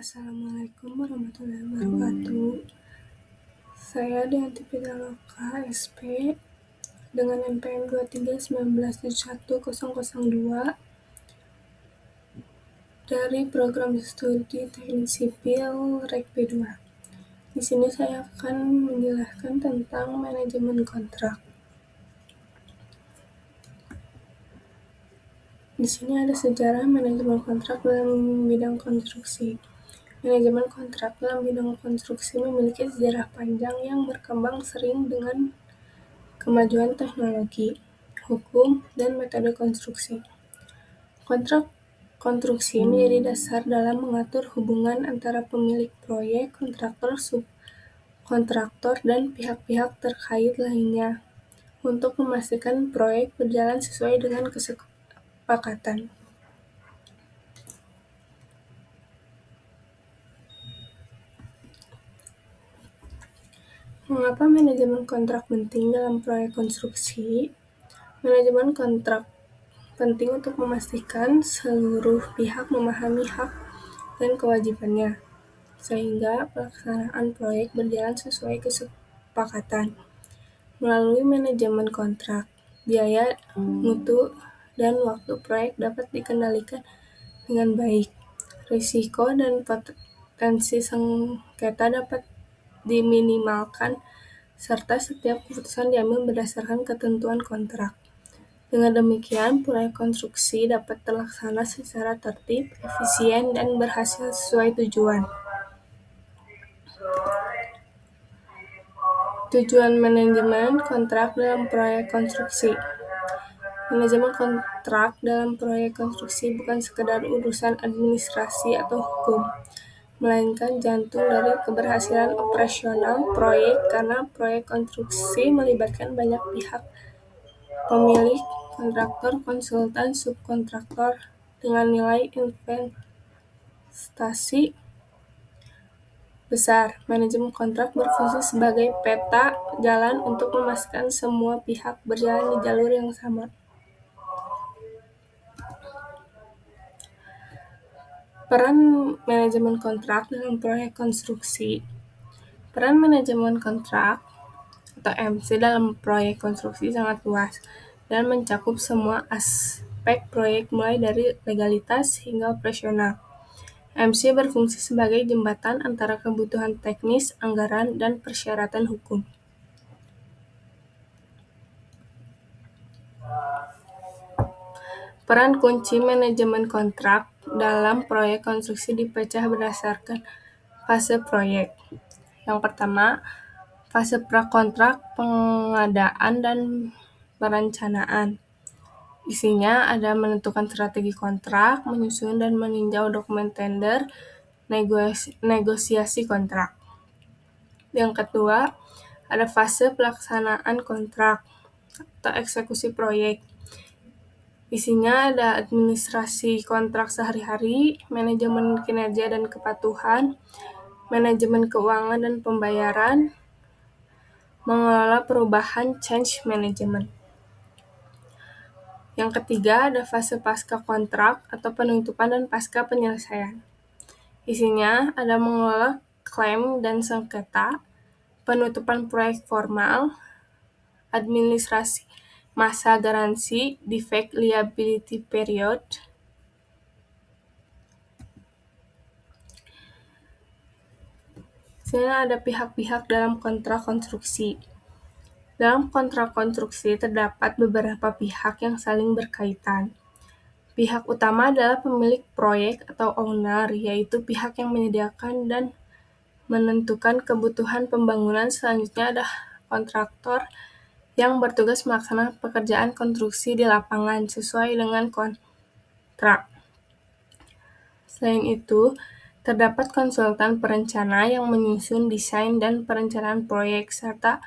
Assalamualaikum warahmatullahi wabarakatuh. Saya Dianti Pitaloka, SP, dengan NPM 2319710002 dari Program Studi Teknik Sipil Rek B2. Di sini saya akan menjelaskan tentang manajemen kontrak. Di sini ada sejarah manajemen kontrak dalam bidang konstruksi. Manajemen kontrak dalam bidang konstruksi memiliki sejarah panjang yang berkembang sering dengan kemajuan teknologi, hukum, dan metode konstruksi. Kontrak konstruksi menjadi dasar dalam mengatur hubungan antara pemilik proyek, kontraktor, subkontraktor, dan pihak-pihak terkait lainnya untuk memastikan proyek berjalan sesuai dengan kesepakatan. Mengapa manajemen kontrak penting dalam proyek konstruksi? Manajemen kontrak penting untuk memastikan seluruh pihak memahami hak dan kewajibannya, sehingga pelaksanaan proyek berjalan sesuai kesepakatan. Melalui manajemen kontrak, biaya, mutu, dan waktu proyek dapat dikendalikan dengan baik. Risiko dan potensi sengketa dapat diminimalkan, serta setiap keputusan diambil berdasarkan ketentuan kontrak. Dengan demikian, proyek konstruksi dapat terlaksana secara tertib, efisien, dan berhasil sesuai tujuan. Tujuan manajemen kontrak dalam proyek konstruksi. Manajemen kontrak dalam proyek konstruksi bukan sekedar urusan administrasi atau hukum, melainkan jantung dari keberhasilan operasional proyek, karena proyek konstruksi melibatkan banyak pihak: pemilik, kontraktor, konsultan, subkontraktor. Dengan nilai investasi besar, manajemen kontrak berfungsi sebagai peta jalan untuk memastikan semua pihak berjalan di jalur yang sama. Peran manajemen kontrak dalam proyek konstruksi. Peran manajemen kontrak atau MC dalam proyek konstruksi sangat luas dan mencakup semua aspek proyek mulai dari legalitas hingga operasional. MC berfungsi sebagai jembatan antara kebutuhan teknis, anggaran, dan persyaratan hukum. Peran kunci manajemen kontrak dalam proyek konstruksi dipecah berdasarkan fase proyek. Yang pertama, fase prakontrak, pengadaan, dan perencanaan. Isinya ada menentukan strategi kontrak, menyusun dan meninjau dokumen tender, negosiasi kontrak. Yang kedua, ada fase pelaksanaan kontrak atau eksekusi proyek. Isinya ada administrasi kontrak sehari-hari, manajemen kinerja dan kepatuhan, manajemen keuangan dan pembayaran, mengelola perubahan change management. Yang ketiga, ada fase pasca kontrak atau penutupan dan pasca penyelesaian. Isinya ada mengelola klaim dan sengketa, penutupan proyek formal, administrasi masa garansi, defect liability period, Sini ada pihak-pihak dalam kontrak konstruksi. Dalam kontrak konstruksi terdapat beberapa pihak yang saling berkaitan. Pihak utama adalah pemilik proyek atau owner, yaitu pihak yang menyediakan dan menentukan kebutuhan pembangunan. Selanjutnya ada kontraktor yang bertugas melaksanakan pekerjaan konstruksi di lapangan sesuai dengan kontrak. Selain itu, terdapat konsultan perencana yang menyusun desain dan perencanaan proyek, serta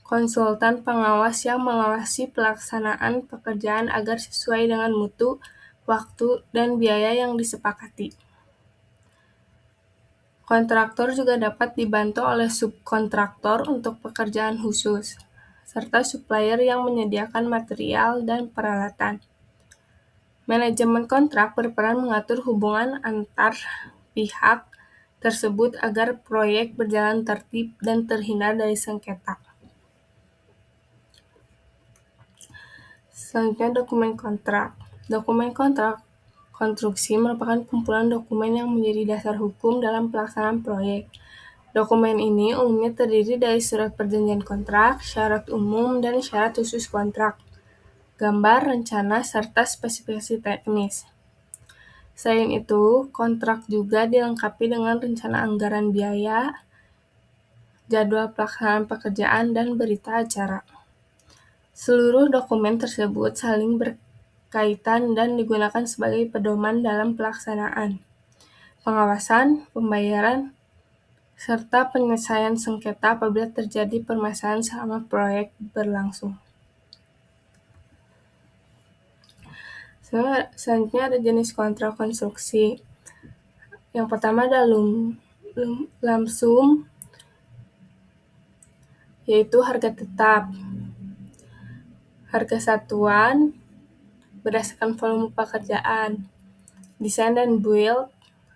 konsultan pengawas yang mengawasi pelaksanaan pekerjaan agar sesuai dengan mutu, waktu, dan biaya yang disepakati. Kontraktor juga dapat dibantu oleh subkontraktor untuk pekerjaan khusus, serta supplier yang menyediakan material dan peralatan. Manajemen kontrak berperan mengatur hubungan antar pihak tersebut agar proyek berjalan tertib dan terhindar dari sengketa. Selanjutnya, dokumen kontrak. Dokumen kontrak konstruksi merupakan kumpulan dokumen yang menjadi dasar hukum dalam pelaksanaan proyek. Dokumen ini umumnya terdiri dari surat perjanjian kontrak, syarat umum, dan syarat khusus kontrak, gambar, rencana, serta spesifikasi teknis. Selain itu, kontrak juga dilengkapi dengan rencana anggaran biaya, jadwal pelaksanaan pekerjaan, dan berita acara. Seluruh dokumen tersebut saling berkaitan dan digunakan sebagai pedoman dalam pelaksanaan, pengawasan, pembayaran, serta penyelesaian sengketa apabila terjadi permasalahan selama proyek berlangsung. Selanjutnya ada jenis kontrak konstruksi. Yang pertama ada lump sum, yaitu harga tetap. Harga satuan berdasarkan volume pekerjaan. Desain dan build,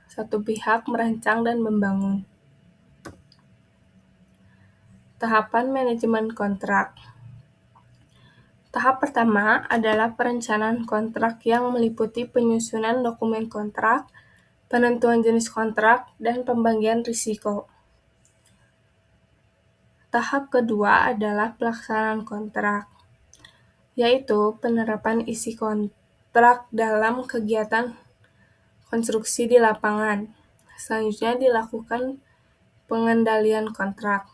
satu pihak merancang dan membangun. Tahapan manajemen kontrak. Tahap pertama adalah perencanaan kontrak yang meliputi penyusunan dokumen kontrak, penentuan jenis kontrak, dan pembagian risiko. Tahap kedua adalah pelaksanaan kontrak, yaitu penerapan isi kontrak dalam kegiatan konstruksi di lapangan. Selanjutnya dilakukan pengendalian kontrak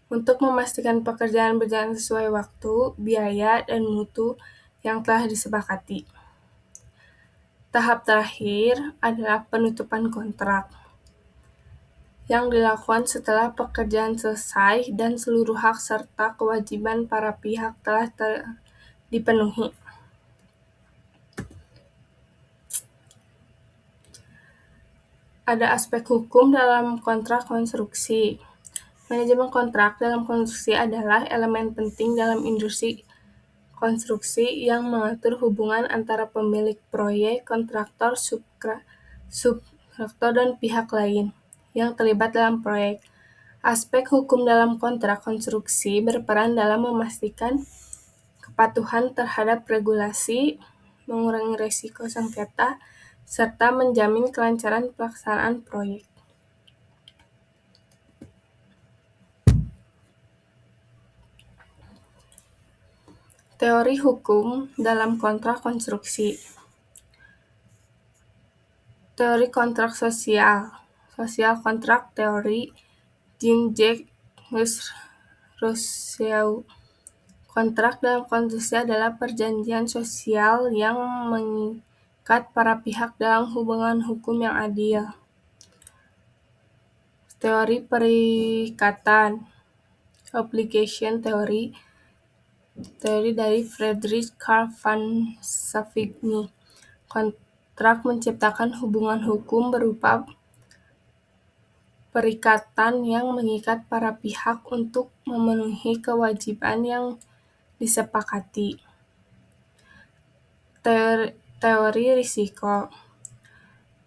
untuk memastikan pekerjaan berjalan sesuai waktu, biaya, dan mutu yang telah disepakati. Tahap terakhir adalah penutupan kontrak, yang dilakukan setelah pekerjaan selesai dan seluruh hak serta kewajiban para pihak telah dipenuhi. Ada aspek hukum dalam kontrak konstruksi. Manajemen kontrak dalam konstruksi adalah elemen penting dalam industri konstruksi yang mengatur hubungan antara pemilik proyek, kontraktor, subkontraktor, dan pihak lain yang terlibat dalam proyek. Aspek hukum dalam kontrak konstruksi berperan dalam memastikan kepatuhan terhadap regulasi, mengurangi risiko sengketa, serta menjamin kelancaran pelaksanaan proyek. Teori hukum dalam kontrak konstruksi. Teori kontrak sosial. Social Contract Theory, Jean-Jacques Rousseau. Kontrak dalam konstruksi adalah perjanjian sosial yang mengikat para pihak dalam hubungan hukum yang adil. Teori perikatan. Obligation Theory. Teori dari Friedrich Carl von Savigny. Kontrak menciptakan hubungan hukum berupa perikatan yang mengikat para pihak untuk memenuhi kewajiban yang disepakati. Teori risiko.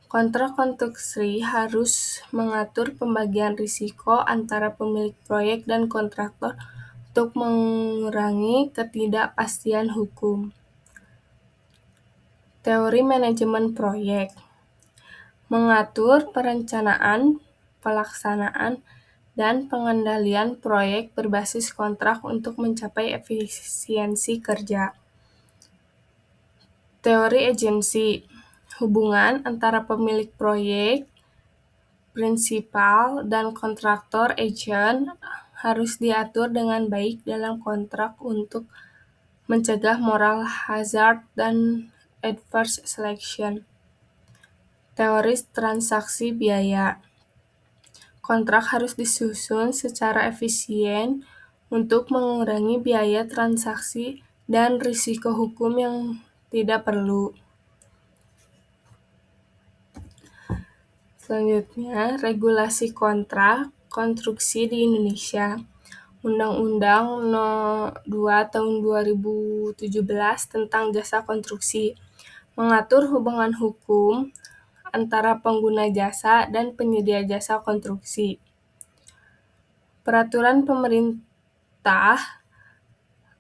Kontrak konstruksi harus mengatur pembagian risiko antara pemilik proyek dan kontraktor untuk mengurangi ketidakpastian hukum. Teori manajemen proyek. Mengatur perencanaan, pelaksanaan, dan pengendalian proyek berbasis kontrak untuk mencapai efisiensi kerja. Teori agensi. Hubungan antara pemilik proyek, prinsipal, dan kontraktor agent harus diatur dengan baik dalam kontrak untuk mencegah moral hazard dan adverse selection. Teori transaksi biaya. Kontrak harus disusun secara efisien untuk mengurangi biaya transaksi dan risiko hukum yang tidak perlu. Selanjutnya, regulasi kontrak konstruksi di Indonesia. Undang-Undang No. 2 Tahun 2017 tentang jasa konstruksi mengatur hubungan hukum antara pengguna jasa dan penyedia jasa konstruksi. Peraturan Pemerintah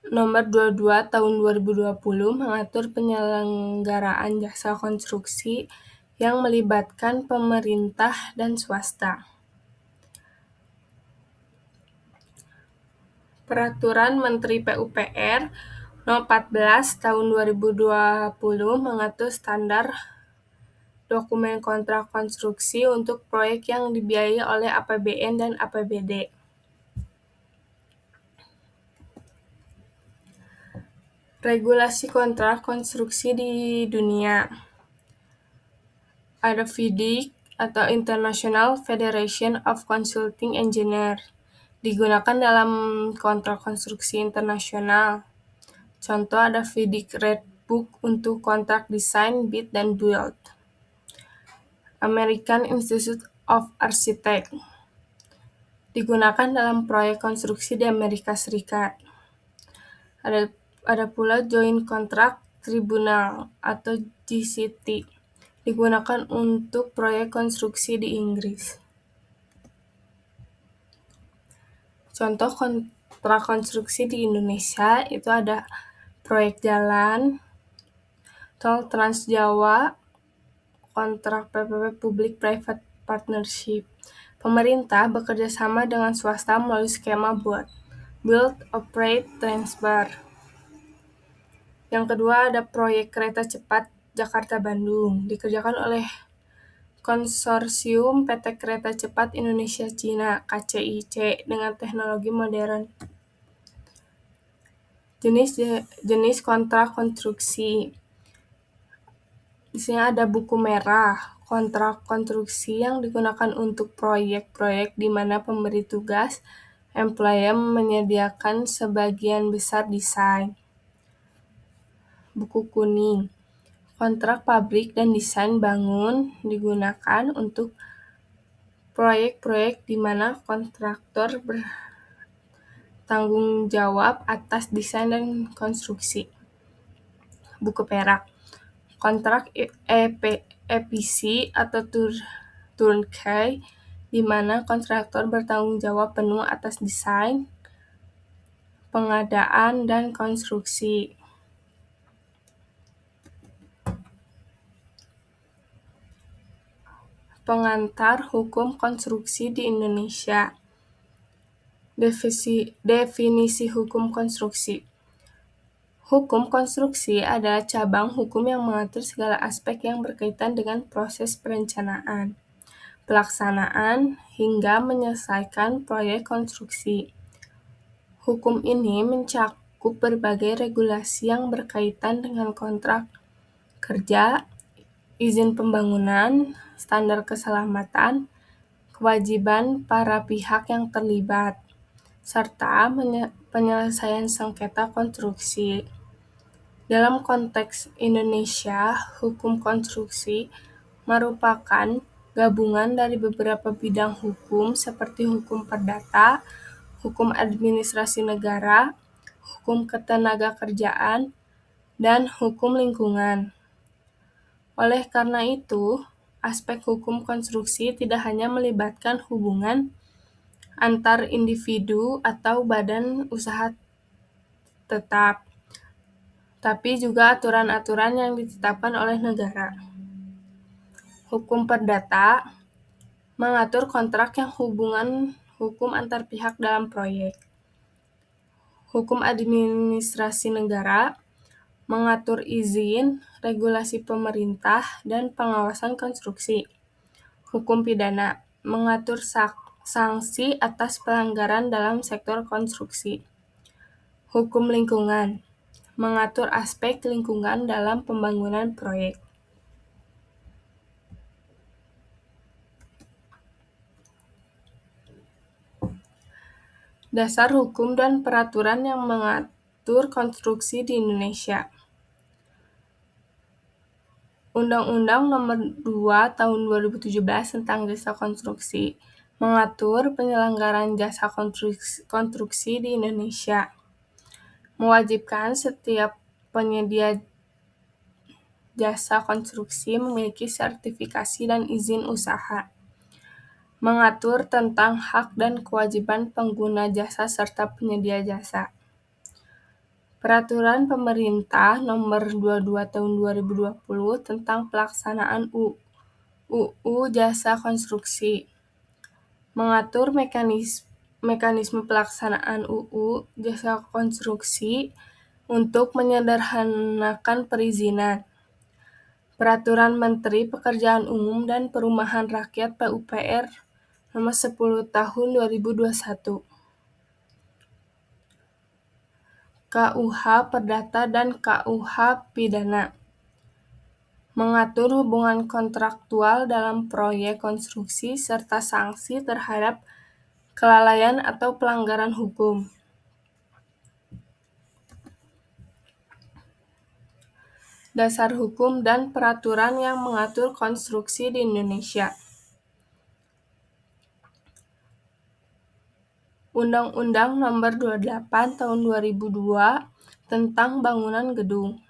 Nomor 22 Tahun 2020 mengatur penyelenggaraan jasa konstruksi yang melibatkan pemerintah dan swasta. Peraturan Menteri PUPR Nomor 14 Tahun 2020 mengatur standar dokumen kontrak konstruksi untuk proyek yang dibiayai oleh APBN dan APBD. Regulasi kontrak konstruksi di dunia. Ada FIDIC atau International Federation of Consulting Engineers, digunakan dalam kontrak konstruksi internasional. Contoh ada FIDIC Red Book untuk kontrak desain, bid, dan build. American Institute of Architects, digunakan dalam proyek konstruksi di Amerika Serikat. Ada pula Joint Contract Tribunal atau JCT, digunakan untuk proyek konstruksi di Inggris. Contoh kontrak konstruksi di Indonesia itu ada proyek jalan, tol Trans Jawa, kontrak PPP Public Private Partnership. Pemerintah bekerja sama dengan swasta melalui skema Build, Operate, Transfer. Yang kedua ada proyek kereta cepat Jakarta-Bandung, dikerjakan oleh Konsorsium PT Kereta Cepat Indonesia-Cina (KCIC) dengan teknologi modern. Jenis kontrak konstruksi. Di sini ada buku merah, kontrak konstruksi yang digunakan untuk proyek-proyek di mana pemberi tugas employer menyediakan sebagian besar desain. Buku kuning, kontrak pabrik dan desain bangun digunakan untuk proyek-proyek di mana kontraktor bertanggung jawab atas desain dan konstruksi. Buku perak, kontrak EPC atau turnkey di mana kontraktor bertanggung jawab penuh atas desain, pengadaan, dan konstruksi. Pengantar hukum konstruksi di Indonesia. Definisi hukum konstruksi. Hukum konstruksi adalah cabang hukum yang mengatur segala aspek yang berkaitan dengan proses perencanaan, pelaksanaan, hingga menyelesaikan proyek konstruksi. Hukum ini mencakup berbagai regulasi yang berkaitan dengan kontrak kerja, izin pembangunan, standar keselamatan, kewajiban para pihak yang terlibat, serta penyelesaian sengketa konstruksi. Dalam konteks Indonesia, hukum konstruksi merupakan gabungan dari beberapa bidang hukum seperti hukum perdata, hukum administrasi negara, hukum ketenagakerjaan, dan hukum lingkungan. Oleh karena itu, aspek hukum konstruksi tidak hanya melibatkan hubungan antar individu atau badan usaha tetap, tapi juga aturan-aturan yang ditetapkan oleh negara. Hukum perdata mengatur kontrak yang hubungan hukum antar pihak dalam proyek. Hukum administrasi negara mengatur izin, regulasi pemerintah, dan pengawasan konstruksi. Hukum pidana mengatur sanksi atas pelanggaran dalam sektor konstruksi. Hukum lingkungan mengatur aspek lingkungan dalam pembangunan proyek. Dasar hukum dan peraturan yang mengatur konstruksi di Indonesia. Undang-Undang Nomor 2 Tahun 2017 tentang Jasa Konstruksi mengatur penyelenggaraan jasa konstruksi di Indonesia. Mewajibkan setiap penyedia jasa konstruksi memiliki sertifikasi dan izin usaha. Mengatur tentang hak dan kewajiban pengguna jasa serta penyedia jasa. Peraturan Pemerintah Nomor 22 Tahun 2020 tentang pelaksanaan UU Jasa Konstruksi. Mengatur mekanisme pelaksanaan UU Jasa Konstruksi untuk menyederhanakan perizinan. Peraturan Menteri Pekerjaan Umum dan Perumahan Rakyat PUPR Nomor 10 Tahun 2021. KUH Perdata dan KUH Pidana. Mengatur hubungan kontraktual dalam proyek konstruksi serta sanksi terhadap kelalaian atau pelanggaran hukum. Dasar hukum dan peraturan yang mengatur konstruksi di Indonesia. Undang-Undang Nomor 28 Tahun 2002 tentang bangunan gedung.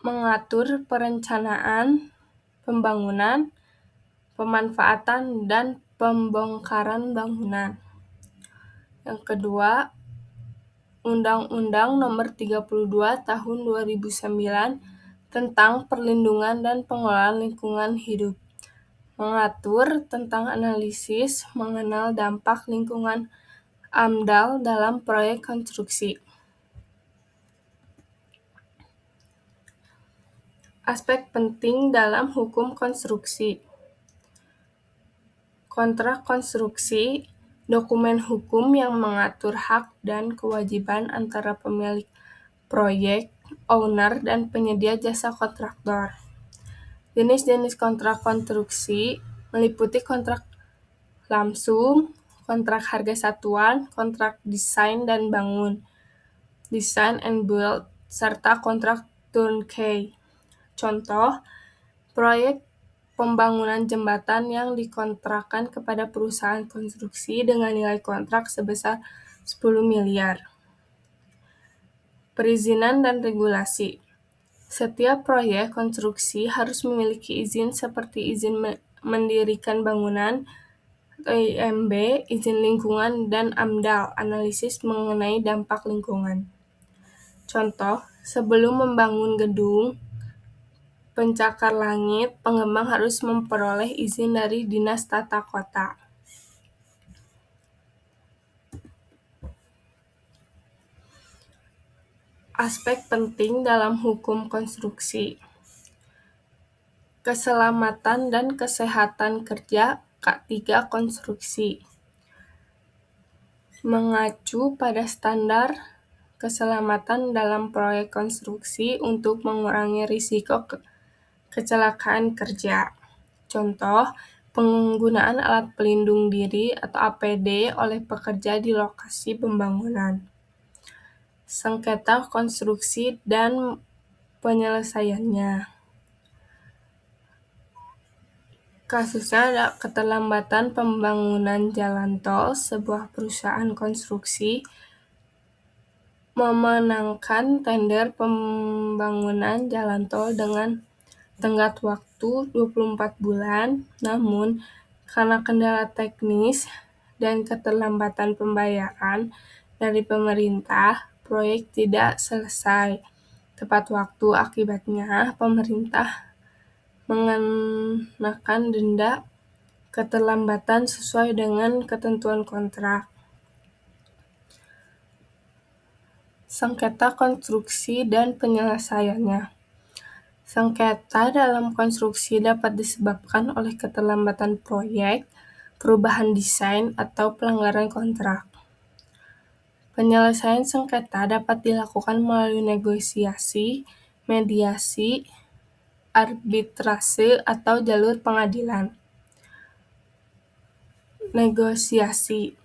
Mengatur perencanaan, pembangunan, pemanfaatan, dan pembongkaran bangunan. Yang kedua, Undang-Undang Nomor 32 Tahun 2009 tentang perlindungan dan pengelolaan lingkungan hidup. Mengatur tentang analisis mengenal dampak lingkungan AMDAL dalam proyek konstruksi. Aspek penting dalam hukum konstruksi. Kontrak konstruksi, dokumen hukum yang mengatur hak dan kewajiban antara pemilik proyek, owner, dan penyedia jasa kontraktor. Jenis-jenis kontrak konstruksi meliputi kontrak langsung, kontrak harga satuan, kontrak desain dan bangun, design and build, serta kontrak turnkey. Contoh, proyek pembangunan jembatan yang dikontrakkan kepada perusahaan konstruksi dengan nilai kontrak sebesar 10 miliar. Perizinan dan regulasi. Setiap proyek konstruksi harus memiliki izin seperti izin mendirikan bangunan, IMB, izin lingkungan, dan AMDAL, analisis mengenai dampak lingkungan. Contoh, sebelum membangun gedung pencakar langit, pengembang harus memperoleh izin dari Dinas Tata Kota. Aspek penting dalam hukum konstruksi. Keselamatan dan kesehatan kerja K3 konstruksi. Mengacu pada standar keselamatan dalam proyek konstruksi untuk mengurangi risiko kecelakaan kerja. Contoh, penggunaan alat pelindung diri atau APD oleh pekerja di lokasi pembangunan. Sengketa konstruksi dan penyelesaiannya. Kasusnya ada keterlambatan pembangunan jalan tol. Sebuah perusahaan konstruksi memenangkan tender pembangunan jalan tol dengan tenggat waktu 24 bulan, namun karena kendala teknis dan keterlambatan pembayaran dari pemerintah, proyek tidak selesai tepat waktu. Akibatnya, pemerintah mengenakan denda keterlambatan sesuai dengan ketentuan kontrak. Sengketa konstruksi dan penyelesaiannya. Sengketa dalam konstruksi dapat disebabkan oleh keterlambatan proyek, perubahan desain, atau pelanggaran kontrak. Penyelesaian sengketa dapat dilakukan melalui negosiasi, mediasi, arbitrase, atau jalur pengadilan. Negosiasi.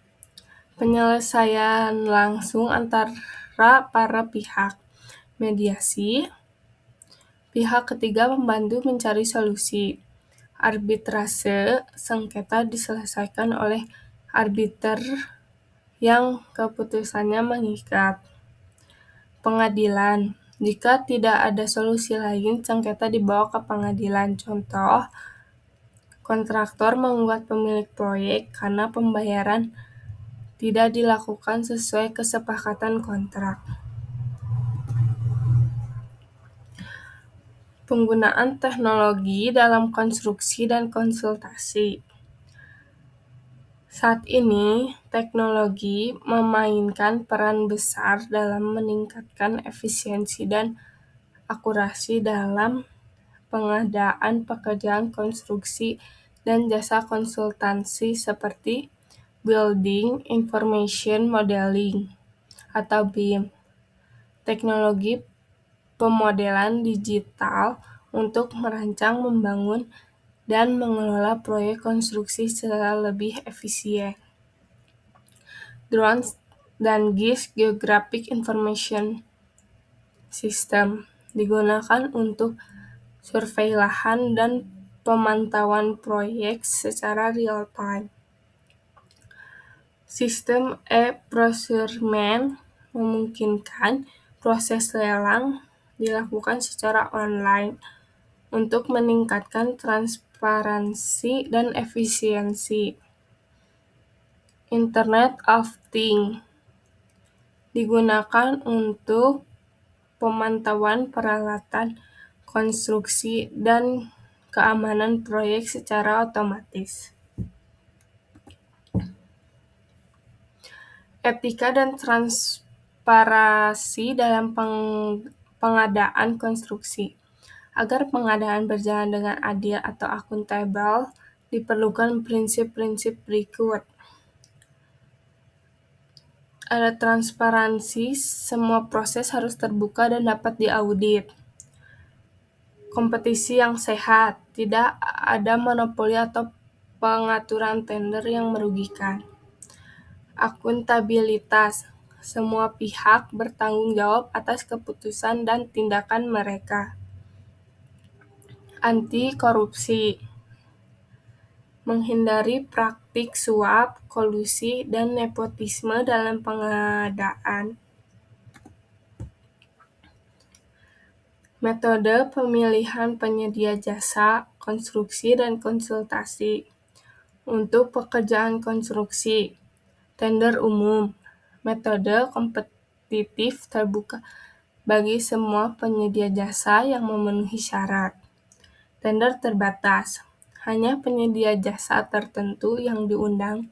Penyelesaian langsung antara para pihak. Mediasi. Pihak ketiga membantu mencari solusi. Arbitrase, sengketa diselesaikan oleh arbiter yang keputusannya mengikat. Pengadilan, Jika tidak ada solusi lain, sengketa dibawa ke pengadilan. Contoh, kontraktor menggugat pemilik proyek karena pembayaran tidak dilakukan sesuai kesepakatan kontrak. Penggunaan teknologi dalam konstruksi dan konsultasi. Saat ini, teknologi memainkan peran besar dalam meningkatkan efisiensi dan akurasi dalam pengadaan pekerjaan konstruksi dan jasa konsultansi seperti Building Information Modeling atau BIM, teknologi pemodelan digital untuk merancang, membangun, dan mengelola proyek konstruksi secara lebih efisien. Drones dan GIS Geographic Information System digunakan untuk survei lahan dan pemantauan proyek secara real-time. Sistem e-procurement memungkinkan proses lelang dilakukan secara online untuk meningkatkan transparansi dan efisiensi. Internet of Things digunakan untuk pemantauan peralatan konstruksi dan keamanan proyek secara otomatis. Etika dan transparansi dalam pengadaan konstruksi. Agar pengadaan berjalan dengan adil atau akuntabel, diperlukan prinsip-prinsip berikut. Ada transparansi, semua proses harus terbuka dan dapat diaudit. Kompetisi yang sehat, tidak ada monopoli atau pengaturan tender yang merugikan. Akuntabilitas, semua pihak bertanggung jawab atas keputusan dan tindakan mereka. Anti korupsi, menghindari praktik suap, kolusi, dan nepotisme dalam pengadaan. Metode pemilihan penyedia jasa, konstruksi, dan konsultasi. Untuk pekerjaan konstruksi, tender umum, metode kompetitif terbuka bagi semua penyedia jasa yang memenuhi syarat. Tender terbatas, hanya penyedia jasa tertentu yang diundang,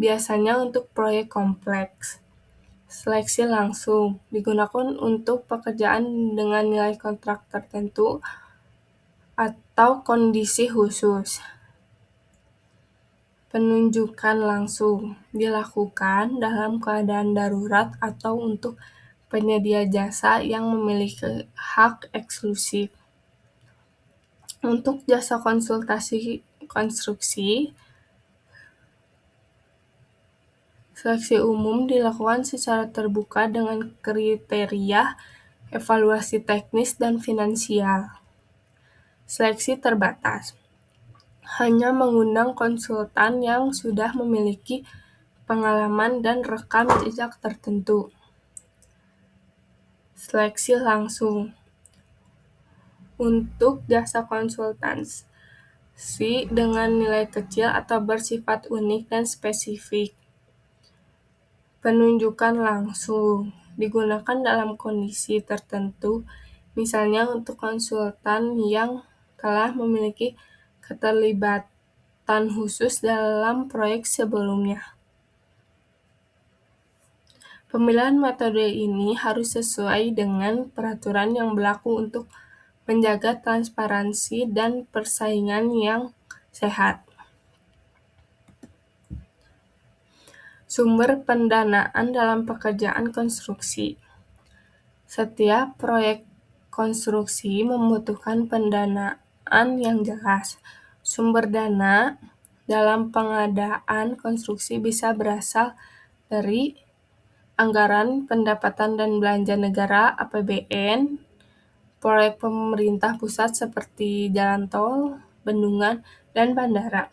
biasanya untuk proyek kompleks. Seleksi langsung, digunakan untuk pekerjaan dengan nilai kontrak tertentu atau kondisi khusus. Penunjukan langsung, dilakukan dalam keadaan darurat atau untuk penyedia jasa yang memiliki hak eksklusif. Untuk jasa konsultasi konstruksi, seleksi umum dilakukan secara terbuka dengan kriteria evaluasi teknis dan finansial. Seleksi terbatas, hanya mengundang konsultan yang sudah memiliki pengalaman dan rekam jejak tertentu. Seleksi langsung, untuk jasa konsultansi dengan nilai kecil atau bersifat unik dan spesifik. Penunjukan langsung, digunakan dalam kondisi tertentu, misalnya untuk konsultan yang telah memiliki keterlibatan khusus dalam proyek sebelumnya. Pemilihan metode ini harus sesuai dengan peraturan yang berlaku untuk menjaga transparansi dan persaingan yang sehat. Sumber pendanaan dalam pekerjaan konstruksi. Setiap proyek konstruksi membutuhkan pendanaan yang jelas. Sumber dana dalam pengadaan konstruksi bisa berasal dari anggaran pendapatan dan belanja negara (APBN), proyek pemerintah pusat seperti jalan tol, bendungan, dan bandara.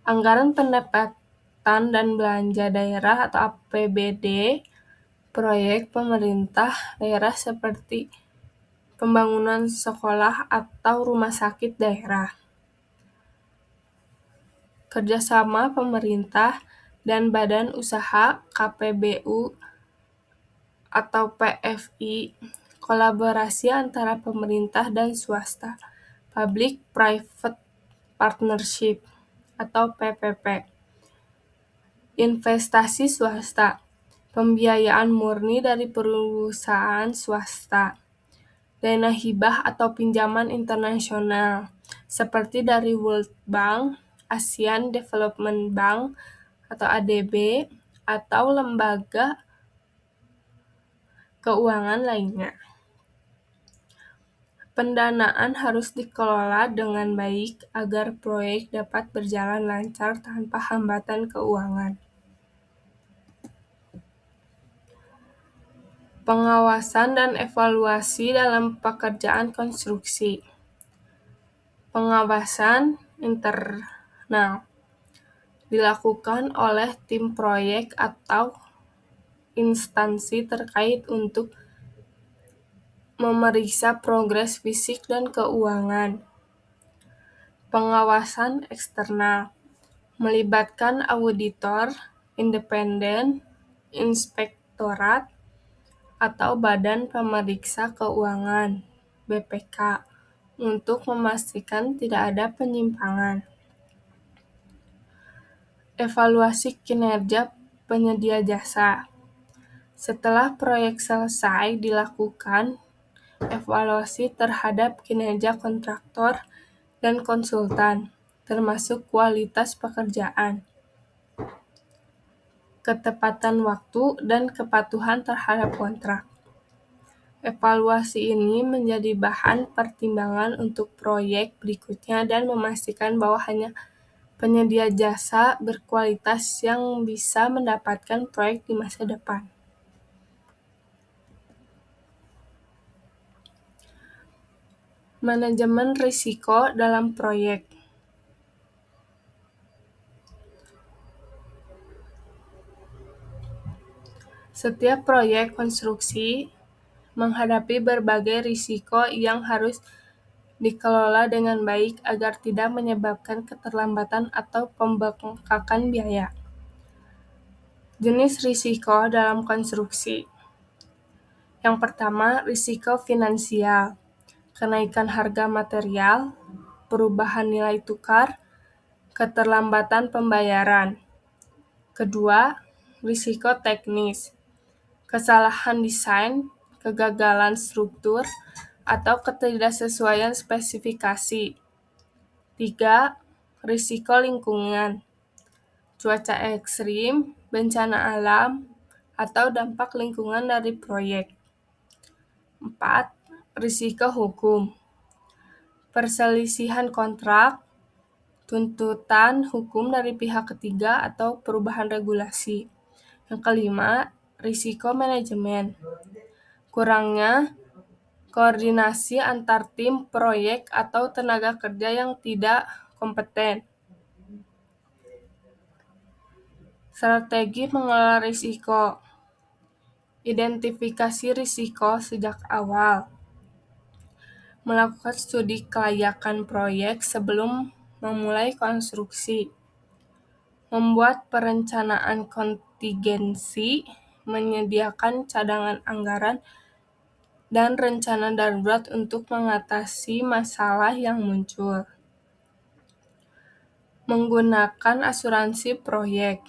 Anggaran pendapatan dan belanja daerah atau APBD, proyek pemerintah daerah seperti pembangunan sekolah atau rumah sakit daerah. Kerjasama pemerintah dan badan usaha KPBU atau PFI, kolaborasi antara pemerintah dan swasta, Public-Private Partnership atau PPP. Investasi swasta, pembiayaan murni dari perusahaan swasta. Dana hibah atau pinjaman internasional, seperti dari World Bank, Asian Development Bank atau ADB, atau lembaga keuangan lainnya. Pendanaan harus dikelola dengan baik agar proyek dapat berjalan lancar tanpa hambatan keuangan. Pengawasan dan evaluasi dalam pekerjaan konstruksi. Pengawasan internal dilakukan oleh tim proyek atau instansi terkait untuk memeriksa progres fisik dan keuangan. Pengawasan eksternal melibatkan auditor independen, inspektorat, atau badan pemeriksa keuangan (BPK) untuk memastikan tidak ada penyimpangan. Evaluasi kinerja penyedia jasa. Setelah proyek selesai dilakukan evaluasi terhadap kinerja kontraktor dan konsultan, termasuk kualitas pekerjaan, ketepatan waktu, dan kepatuhan terhadap kontrak. Evaluasi ini menjadi bahan pertimbangan untuk proyek berikutnya dan memastikan bahwa hanya penyedia jasa berkualitas yang bisa mendapatkan proyek di masa depan. Manajemen risiko dalam proyek. Setiap proyek konstruksi menghadapi berbagai risiko yang harus dikelola dengan baik agar tidak menyebabkan keterlambatan atau pembengkakan biaya. Jenis risiko dalam konstruksi. Yang pertama, risiko finansial, kenaikan harga material, perubahan nilai tukar, keterlambatan pembayaran. Kedua, risiko teknis, kesalahan desain, kegagalan struktur, atau ketidaksesuaian spesifikasi. 3. Risiko lingkungan, cuaca ekstrim, bencana alam, atau dampak lingkungan dari proyek. 4. Risiko hukum, perselisihan kontrak, tuntutan hukum dari pihak ketiga, atau perubahan regulasi. Yang kelima, risiko manajemen, kurangnya koordinasi antar tim proyek atau tenaga kerja yang tidak kompeten. Strategi mengelola risiko. Identifikasi risiko sejak awal. Melakukan studi kelayakan proyek sebelum memulai konstruksi. Membuat perencanaan kontingensi, menyediakan cadangan anggaran, dan rencana darurat untuk mengatasi masalah yang muncul. Menggunakan asuransi proyek.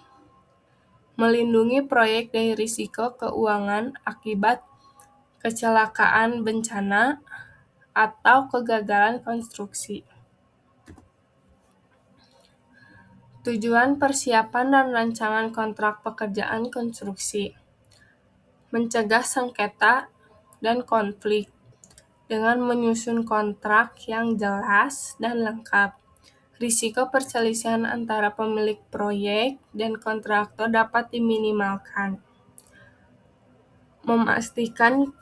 Melindungi proyek dari risiko keuangan akibat kecelakaan bencana atau kegagalan konstruksi. Tujuan persiapan dan rancangan kontrak pekerjaan konstruksi. Mencegah sengketa dan konflik dengan menyusun kontrak yang jelas dan lengkap. Risiko perselisihan antara pemilik proyek dan kontraktor dapat diminimalkan. Memastikan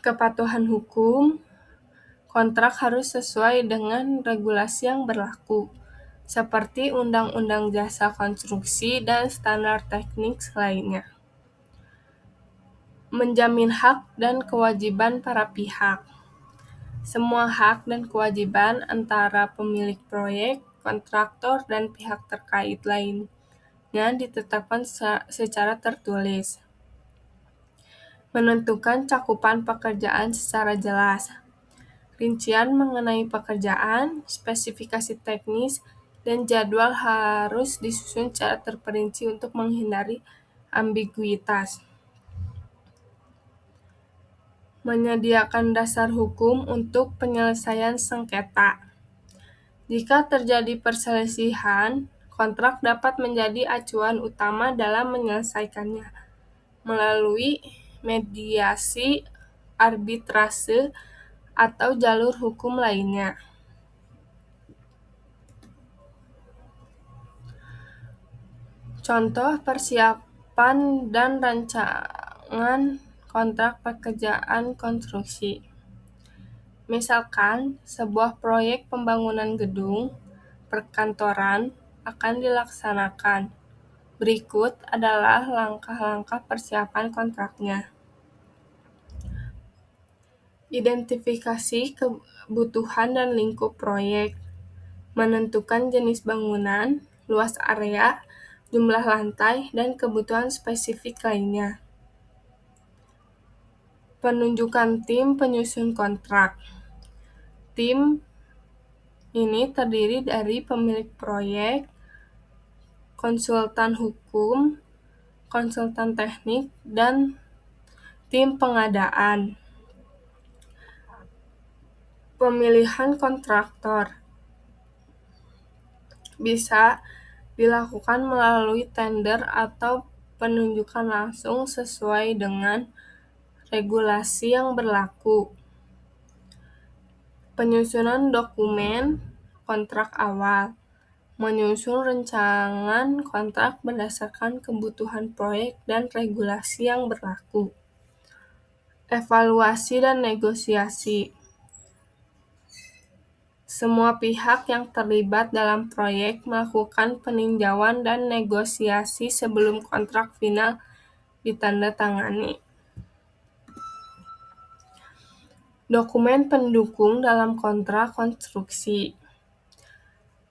kepatuhan hukum, kontrak harus sesuai dengan regulasi yang berlaku, seperti Undang-Undang Jasa Konstruksi dan standar teknik lainnya. menjamin hak dan kewajiban para pihak. Semua hak dan kewajiban antara pemilik proyek, kontraktor, dan pihak terkait lainnya ditetapkan secara tertulis. Menentukan cakupan pekerjaan secara jelas. Rincian mengenai pekerjaan, spesifikasi teknis, dan jadwal harus disusun secara terperinci untuk menghindari ambiguitas. Menyediakan dasar hukum untuk penyelesaian sengketa. Jika terjadi perselisihan, kontrak dapat menjadi acuan utama dalam menyelesaikannya melalui mediasi, arbitrase, atau jalur hukum lainnya. Contoh persiapan dan rancangan kontrak pekerjaan konstruksi. Misalkan, sebuah proyek pembangunan gedung perkantoran akan dilaksanakan. Berikut adalah langkah-langkah persiapan kontraknya. Identifikasi kebutuhan dan lingkup proyek. Menentukan jenis bangunan, luas area, jumlah lantai, dan kebutuhan spesifik lainnya. Penunjukan tim penyusun kontrak. Tim ini terdiri dari pemilik proyek, konsultan hukum, konsultan teknik, dan tim pengadaan. Pemilihan kontraktor bisa dilakukan melalui tender atau penunjukan langsung sesuai dengan regulasi yang berlaku. Penyusunan dokumen kontrak awal. Menyusun rancangan kontrak berdasarkan kebutuhan proyek dan regulasi yang berlaku. Evaluasi dan negosiasi. Semua pihak yang terlibat dalam proyek melakukan peninjauan dan negosiasi sebelum kontrak final ditandatangani. Dokumen pendukung dalam kontrak konstruksi.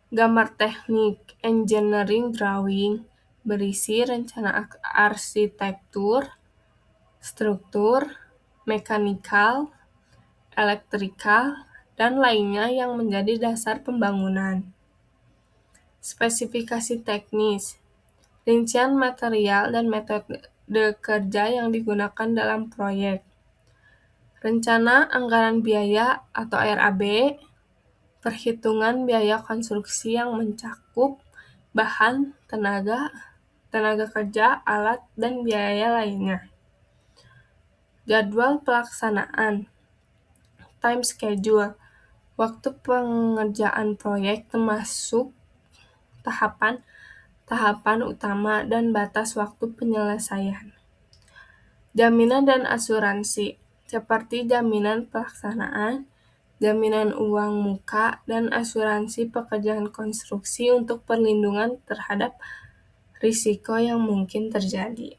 Gambar teknik engineering drawing berisi rencana arsitektur, struktur, mekanikal, elektrikal, dan lainnya yang menjadi dasar pembangunan. Spesifikasi teknis, rincian material dan metode kerja yang digunakan dalam proyek. Rencana anggaran biaya atau RAB, perhitungan biaya konstruksi yang mencakup bahan, tenaga kerja, alat, dan biaya lainnya. Jadwal pelaksanaan, time schedule, waktu pengerjaan proyek termasuk tahapan utama dan batas waktu penyelesaian. Jaminan dan asuransi, seperti jaminan pelaksanaan, jaminan uang muka, dan asuransi pekerjaan konstruksi untuk perlindungan terhadap risiko yang mungkin terjadi.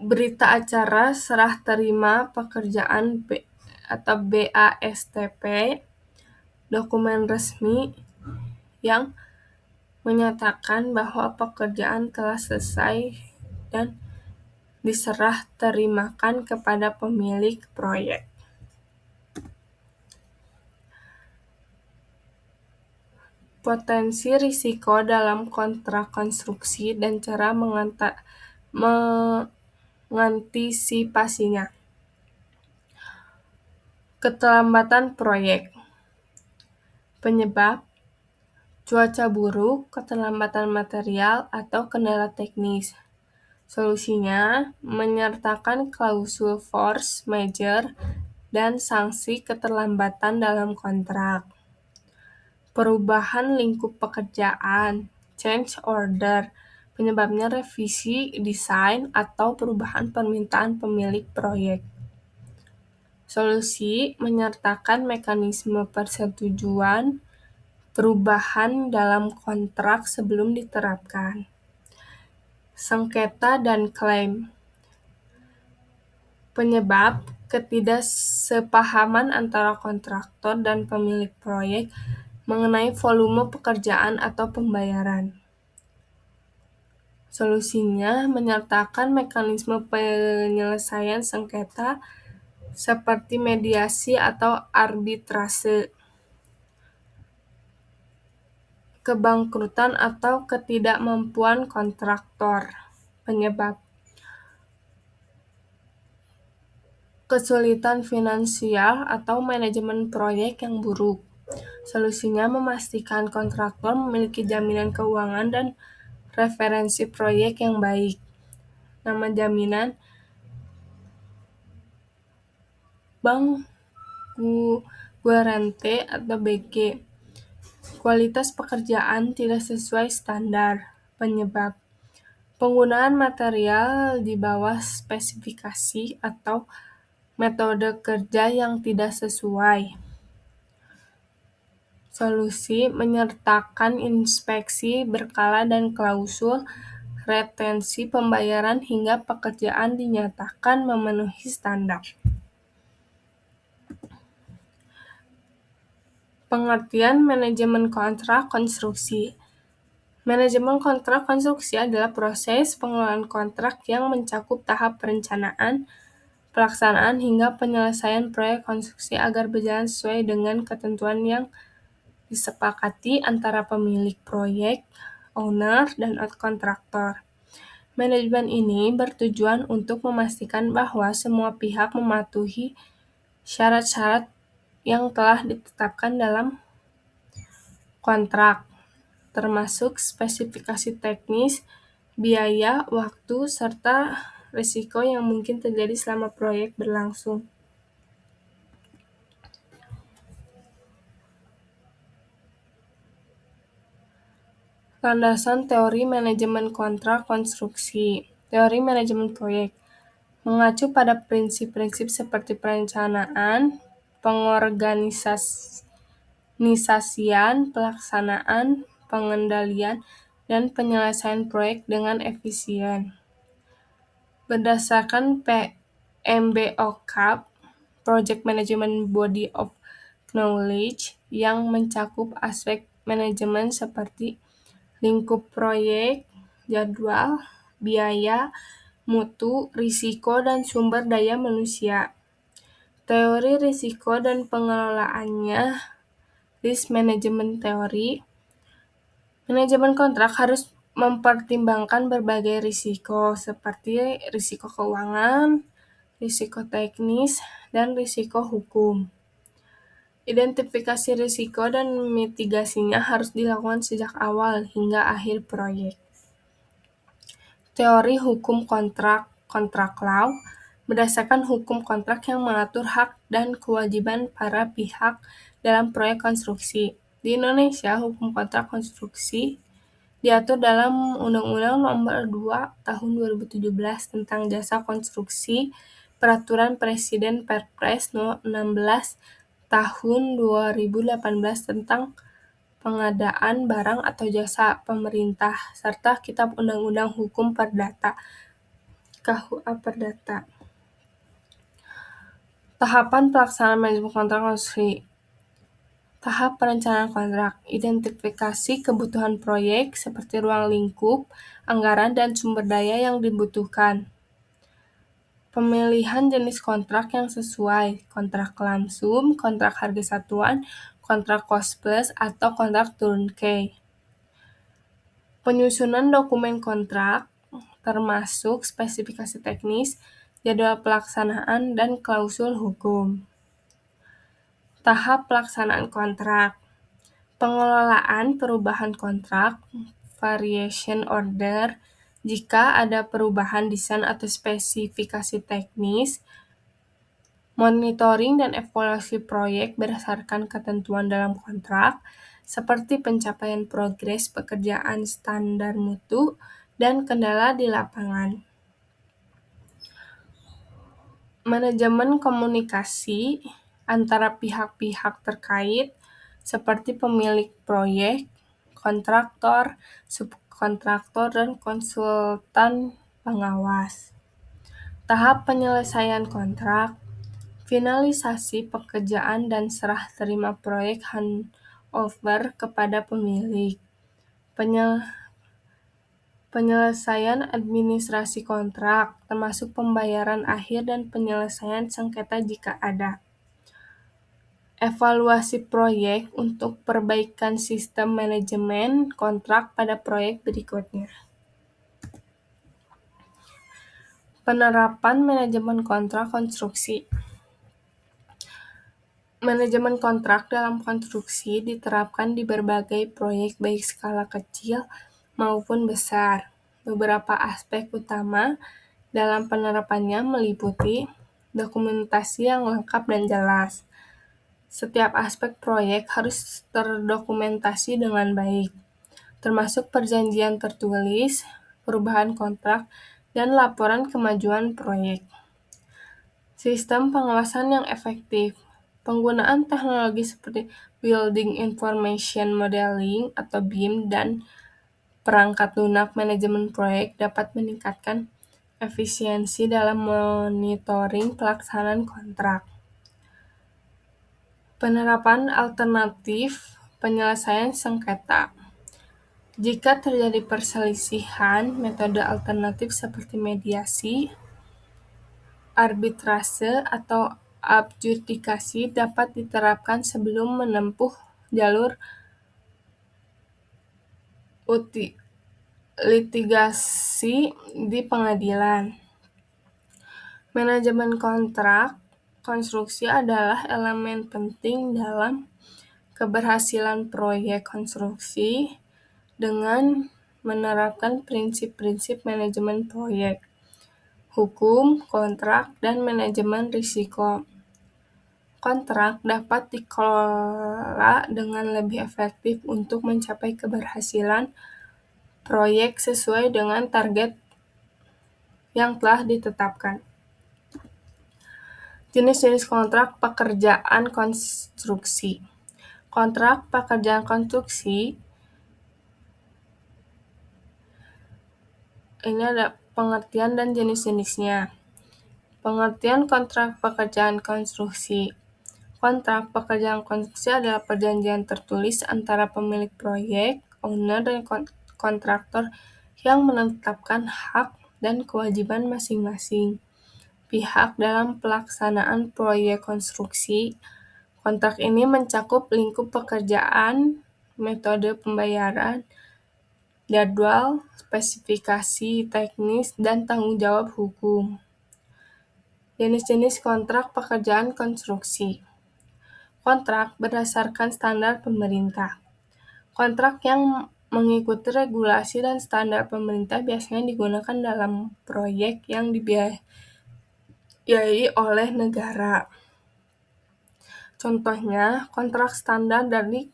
Berita acara serah terima pekerjaan atau BASTP, dokumen resmi yang menyatakan bahwa pekerjaan telah selesai dan diserah terimakan kepada pemilik proyek. Potensi risiko dalam kontrak konstruksi dan cara mengantisipasinya. Keterlambatan proyek. Penyebab: cuaca buruk, keterlambatan material, atau kendala teknis. Solusinya menyertakan klausul force majeure dan sanksi keterlambatan dalam kontrak. Perubahan lingkup pekerjaan, change order, penyebabnya revisi desain atau perubahan permintaan pemilik proyek. Solusi menyertakan mekanisme persetujuan perubahan dalam kontrak sebelum diterapkan. Sengketa dan klaim. Penyebab ketidaksepahaman antara kontraktor dan pemilik proyek mengenai volume pekerjaan atau pembayaran. Solusinya menyertakan mekanisme penyelesaian sengketa seperti mediasi atau arbitrase, kebangkrutan atau ketidakmampuan kontraktor. Penyebab kesulitan finansial atau manajemen proyek yang buruk. Solusinya memastikan kontraktor memiliki jaminan keuangan dan referensi proyek yang baik. Nama jaminan Bank Guarante atau BG. Kualitas pekerjaan tidak sesuai standar. Penyebab penggunaan material di bawah spesifikasi atau metode kerja yang tidak sesuai. Solusi menyertakan inspeksi berkala dan klausul retensi pembayaran hingga pekerjaan dinyatakan memenuhi standar. Pengertian manajemen kontrak konstruksi. Manajemen kontrak konstruksi adalah proses pengelolaan kontrak yang mencakup tahap perencanaan, pelaksanaan hingga penyelesaian proyek konstruksi agar berjalan sesuai dengan ketentuan yang disepakati antara pemilik proyek, owner, dan kontraktor. Manajemen ini bertujuan untuk memastikan bahwa semua pihak mematuhi syarat-syarat yang telah ditetapkan dalam kontrak, termasuk spesifikasi teknis, biaya, waktu, serta risiko yang mungkin terjadi selama proyek berlangsung. Landasan teori manajemen kontrak konstruksi. Teori manajemen proyek mengacu pada prinsip-prinsip seperti perencanaan, pengorganisasian, pelaksanaan, pengendalian, dan penyelesaian proyek dengan efisien. Berdasarkan PMBOK, Project Management Body of Knowledge, yang mencakup aspek manajemen seperti lingkup proyek, jadwal, biaya, mutu, risiko, dan sumber daya manusia. Teori risiko dan pengelolaannya, risk management theory. Manajemen kontrak harus mempertimbangkan berbagai risiko seperti risiko keuangan, risiko teknis, dan risiko hukum. Identifikasi risiko dan mitigasinya harus dilakukan sejak awal hingga akhir proyek. Teori hukum kontrak, kontrak law, berdasarkan hukum kontrak yang mengatur hak dan kewajiban para pihak dalam proyek konstruksi. Di Indonesia, hukum kontrak konstruksi diatur dalam Undang-Undang Nomor 2 Tahun 2017 tentang Jasa Konstruksi, Peraturan Presiden Perpres No. 16 Tahun 2018 tentang pengadaan barang atau jasa pemerintah, serta Kitab Undang-Undang Hukum Perdata (KUA Perdata). Tahapan pelaksanaan manajemen kontrak konstruksi. Tahap perencanaan kontrak, identifikasi kebutuhan proyek seperti ruang lingkup, anggaran, dan sumber daya yang dibutuhkan. Pemilihan jenis kontrak yang sesuai, kontrak langsung, kontrak harga satuan, kontrak cost plus, atau kontrak turnkey. Penyusunan dokumen kontrak, termasuk spesifikasi teknis, jadwal pelaksanaan, dan klausul hukum. Tahap pelaksanaan kontrak, pengelolaan perubahan kontrak, variation order, jika ada perubahan desain atau spesifikasi teknis, monitoring dan evaluasi proyek berdasarkan ketentuan dalam kontrak, seperti pencapaian progres pekerjaan standar mutu dan kendala di lapangan. Manajemen komunikasi antara pihak-pihak terkait seperti pemilik proyek, kontraktor, subkontraktor, dan konsultan pengawas. Tahap penyelesaian kontrak, finalisasi pekerjaan dan serah terima proyek handover kepada pemilik. Penyelesaian administrasi kontrak, termasuk pembayaran akhir dan penyelesaian sengketa jika ada. Evaluasi proyek untuk perbaikan sistem manajemen kontrak pada proyek berikutnya. Penerapan manajemen kontrak konstruksi. Manajemen kontrak dalam konstruksi diterapkan di berbagai proyek baik skala kecil maupun besar. Beberapa aspek utama dalam penerapannya meliputi dokumentasi yang lengkap dan jelas. Setiap aspek proyek harus terdokumentasi dengan baik, termasuk perjanjian tertulis, perubahan kontrak, dan laporan kemajuan proyek. Sistem pengawasan yang efektif. Penggunaan teknologi seperti Building Information Modeling atau BIM dan perangkat lunak manajemen proyek dapat meningkatkan efisiensi dalam monitoring pelaksanaan kontrak. Penerapan alternatif penyelesaian sengketa. Jika terjadi perselisihan, metode alternatif seperti mediasi, arbitrase, atau adjudikasi dapat diterapkan sebelum menempuh jalur litigasi di pengadilan. Manajemen kontrak konstruksi adalah elemen penting dalam keberhasilan proyek konstruksi dengan menerapkan prinsip-prinsip manajemen proyek, hukum, kontrak, dan manajemen risiko. Kontrak dapat dikelola dengan lebih efektif untuk mencapai keberhasilan proyek sesuai dengan target yang telah ditetapkan. Jenis-jenis kontrak pekerjaan konstruksi. Kontrak pekerjaan konstruksi ini ada pengertian dan jenis-jenisnya. Pengertian kontrak pekerjaan konstruksi. Kontrak pekerjaan konstruksi adalah perjanjian tertulis antara pemilik proyek, owner, dan kontraktor yang menetapkan hak dan kewajiban masing-masing pihak dalam pelaksanaan proyek konstruksi. Kontrak ini mencakup lingkup pekerjaan, metode pembayaran, jadwal, spesifikasi teknis, dan tanggung jawab hukum. Jenis-jenis kontrak pekerjaan konstruksi. Kontrak berdasarkan standar pemerintah. Kontrak yang mengikuti regulasi dan standar pemerintah biasanya digunakan dalam proyek yang dibiayai oleh negara. Contohnya, kontrak standar dari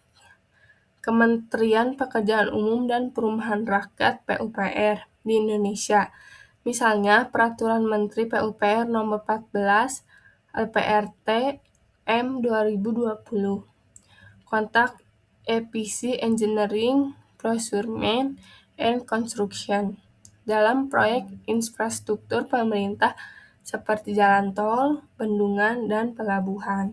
Kementerian Pekerjaan Umum dan Perumahan Rakyat (PUPR) di Indonesia. Misalnya, Peraturan Menteri PUPR Nomor 14 LPRT M 2020. Kontrak EPC Engineering, Procurement, and Construction dalam proyek infrastruktur pemerintah seperti jalan tol, bendungan, dan pelabuhan.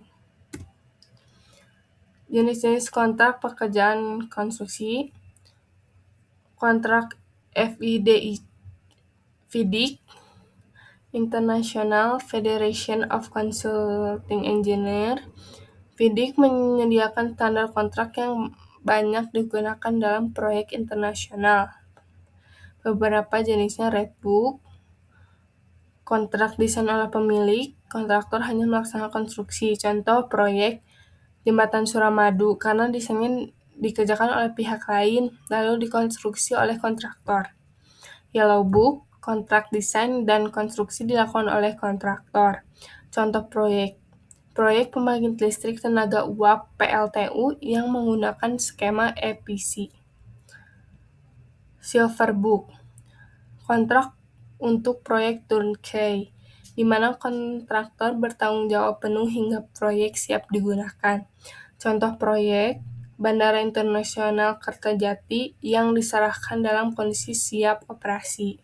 Jenis-jenis kontrak pekerjaan konstruksi. Kontrak FIDIC, International Federation of Consulting Engineers. FIDIC menyediakan standar kontrak yang banyak digunakan dalam proyek internasional. Beberapa jenisnya Red Book, kontrak desain oleh pemilik, kontraktor hanya melaksanakan konstruksi. Contoh proyek Jembatan Suramadu karena desainnya dikerjakan oleh pihak lain lalu dikonstruksi oleh kontraktor. Yellow Book, kontrak desain dan konstruksi dilakukan oleh kontraktor. Contoh proyek pembangkit listrik tenaga uap PLTU yang menggunakan skema EPC. Silver Book, kontrak untuk proyek turnkey, di mana kontraktor bertanggung jawab penuh hingga proyek siap digunakan. Contoh proyek Bandara Internasional Kertajati yang diserahkan dalam kondisi siap operasi.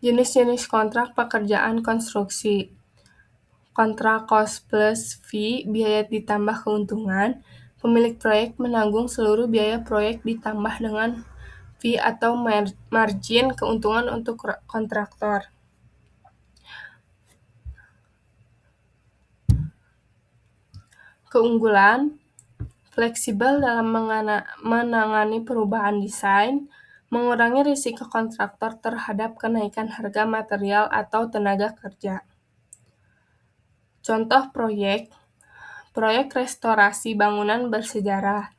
Jenis-jenis kontrak pekerjaan konstruksi. Kontrak cost plus fee, biaya ditambah keuntungan. Pemilik proyek menanggung seluruh biaya proyek ditambah dengan fee atau margin keuntungan untuk kontraktor. Keunggulan, fleksibel dalam menangani perubahan desain, mengurangi risiko kontraktor terhadap kenaikan harga material atau tenaga kerja. Contoh proyek restorasi bangunan bersejarah,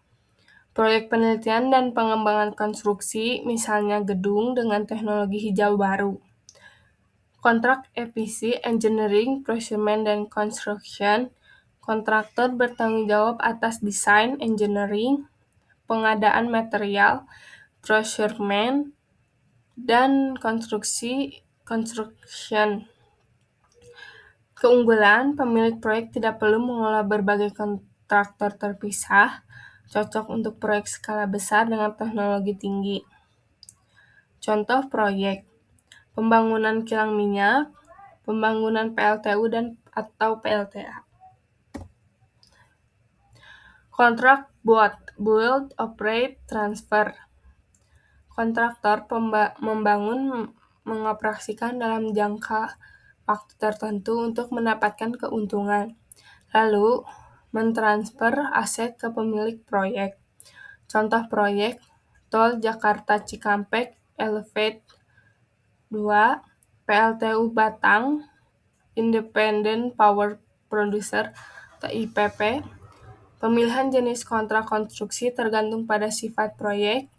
proyek penelitian dan pengembangan konstruksi, misalnya gedung dengan teknologi hijau baru. Kontrak EPC, Engineering, Procurement, dan Construction, kontraktor bertanggung jawab atas desain, engineering, pengadaan material, procurement, dan construction. Keunggulan, pemilik proyek tidak perlu mengelola berbagai kontraktor terpisah, cocok untuk proyek skala besar dengan teknologi tinggi. Contoh proyek, pembangunan kilang minyak, pembangunan PLTU atau PLTA. Kontrak build, operate, transfer. Kontraktor membangun, mengoperasikan dalam jangka waktu tertentu untuk mendapatkan keuntungan, lalu mentransfer aset ke pemilik proyek. Contoh proyek, Tol Jakarta Cikampek Elevate 2, PLTU Batang, Independent Power Producer atau IPP. Pemilihan jenis kontrak konstruksi tergantung pada sifat proyek,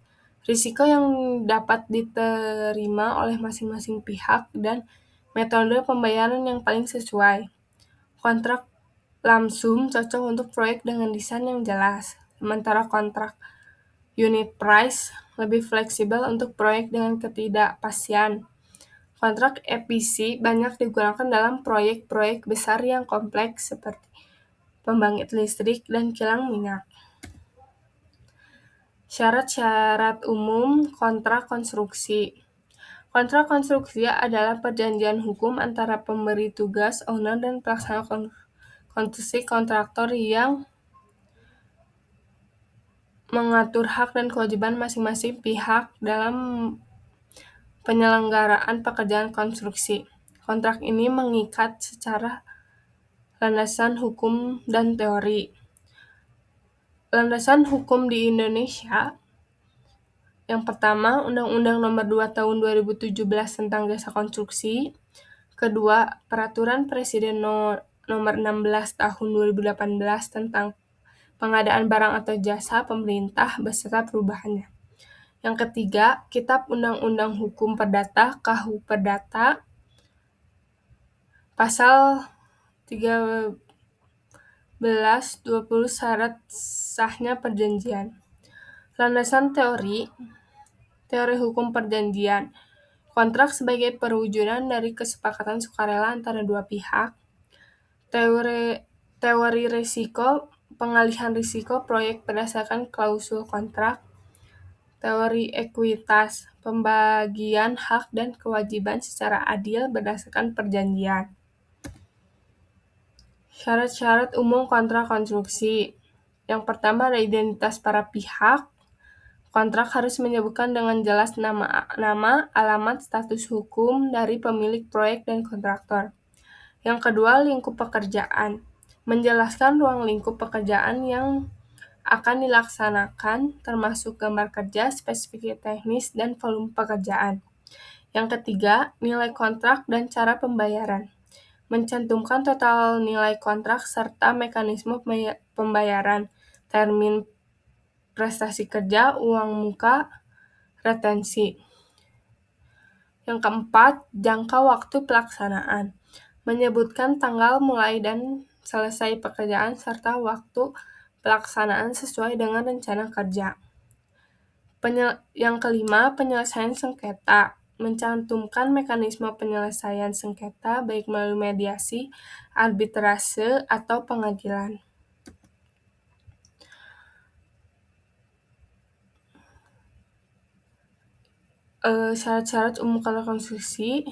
risiko yang dapat diterima oleh masing-masing pihak, dan metode pembayaran yang paling sesuai. Kontrak lamsum cocok untuk proyek dengan desain yang jelas, sementara kontrak unit price lebih fleksibel untuk proyek dengan ketidakpastian. Kontrak EPC banyak digunakan dalam proyek-proyek besar yang kompleks seperti pembangkit listrik dan kilang minyak. Syarat-syarat umum kontrak konstruksi. Kontrak konstruksi adalah perjanjian hukum antara pemberi tugas, owner, dan pelaksana konstruksi kontraktor yang mengatur hak dan kewajiban masing-masing pihak dalam penyelenggaraan pekerjaan konstruksi. Kontrak ini mengikat secara landasan hukum dan teori. Landasan hukum di Indonesia. Yang pertama, Undang-Undang Nomor 2 Tahun 2017 tentang Jasa Konstruksi. Kedua, Peraturan Presiden Nomor 16 Tahun 2018 tentang pengadaan barang atau jasa pemerintah beserta perubahannya. Yang ketiga, Kitab Undang-Undang Hukum Perdata (KUH Perdata), Pasal 13-20 syarat sahnya perjanjian. Landasan teori hukum perjanjian. Kontrak sebagai perwujudan dari kesepakatan sukarela antara dua pihak. Teori risiko, pengalihan risiko proyek berdasarkan klausul kontrak. Teori ekuitas, pembagian hak dan kewajiban secara adil berdasarkan perjanjian. Syarat-syarat umum kontrak konstruksi. Yang pertama ada identitas para pihak. Kontrak harus menyebutkan dengan jelas nama, alamat, status hukum dari pemilik proyek dan kontraktor. Yang kedua, lingkup pekerjaan. Menjelaskan ruang lingkup pekerjaan yang akan dilaksanakan, termasuk gambar kerja, spesifikasi teknis, dan volume pekerjaan. Yang ketiga, nilai kontrak dan cara pembayaran. Mencantumkan total nilai kontrak serta mekanisme pembayaran, termin prestasi kerja, uang muka, retensi. Yang keempat, jangka waktu pelaksanaan. Menyebutkan tanggal mulai dan selesai pekerjaan serta waktu pelaksanaan sesuai dengan rencana kerja. Yang kelima, penyelesaian sengketa. Mencantumkan mekanisme penyelesaian sengketa baik melalui mediasi, arbitrase, atau pengadilan. Syarat-syarat umum kontrak konstruksi.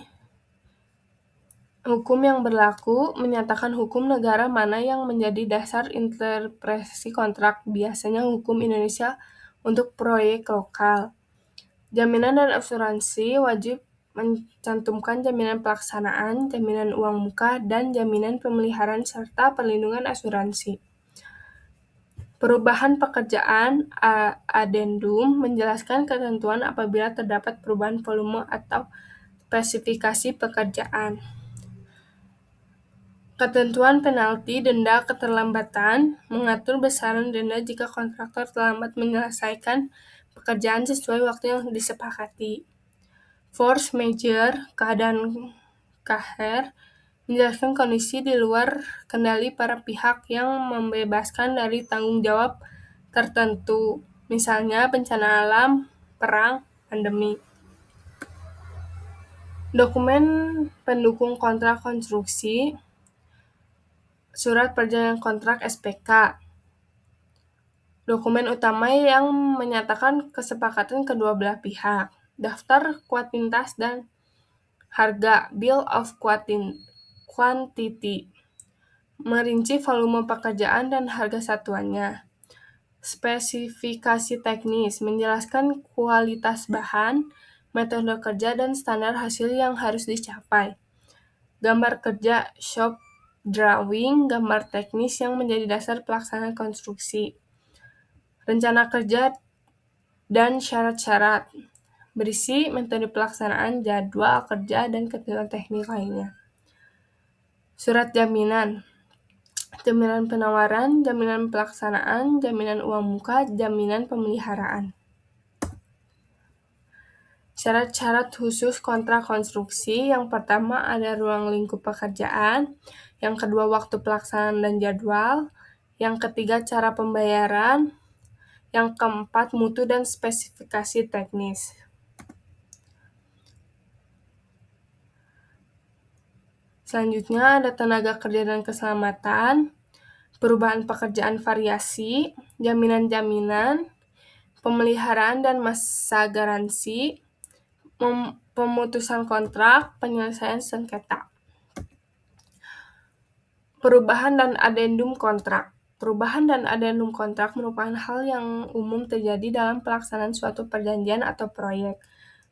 Hukum yang berlaku menyatakan hukum negara mana yang menjadi dasar interpretasi kontrak, biasanya hukum Indonesia untuk proyek lokal. Jaminan dan asuransi wajib mencantumkan jaminan pelaksanaan, jaminan uang muka, dan jaminan pemeliharaan serta perlindungan asuransi. Perubahan pekerjaan Addendum menjelaskan ketentuan apabila terdapat perubahan volume atau spesifikasi pekerjaan. Ketentuan penalti denda keterlambatan mengatur besaran denda jika kontraktor terlambat menyelesaikan pekerjaan sesuai waktu yang disepakati. Force majeure, keadaan kahar, menjelaskan kondisi di luar kendali para pihak yang membebaskan dari tanggung jawab tertentu, misalnya bencana alam, perang, pandemi. Dokumen pendukung kontrak konstruksi, surat perjanjian kontrak (SPK), dokumen utama yang menyatakan kesepakatan kedua belah pihak, daftar kuantitas dan harga (Bill of Quantity), merinci volume pekerjaan dan harga satuannya. Spesifikasi teknis menjelaskan kualitas bahan, metode kerja, dan standar hasil yang harus dicapai. Gambar kerja shop drawing, gambar teknis yang menjadi dasar pelaksanaan konstruksi. Rencana kerja dan syarat-syarat, berisi metode pelaksanaan, jadwal kerja, dan ketentuan teknik lainnya. Surat jaminan, jaminan penawaran, jaminan pelaksanaan, jaminan uang muka, jaminan pemeliharaan. Syarat-syarat khusus kontrak konstruksi, yang pertama ada ruang lingkup pekerjaan, yang kedua waktu pelaksanaan dan jadwal, yang ketiga cara pembayaran, yang keempat mutu dan spesifikasi teknis. Selanjutnya ada tenaga kerja dan keselamatan, perubahan pekerjaan variasi, jaminan-jaminan, pemeliharaan dan masa garansi, pemutusan kontrak, penyelesaian sengketa. Perubahan dan adendum kontrak. Perubahan dan adendum kontrak merupakan hal yang umum terjadi dalam pelaksanaan suatu perjanjian atau proyek,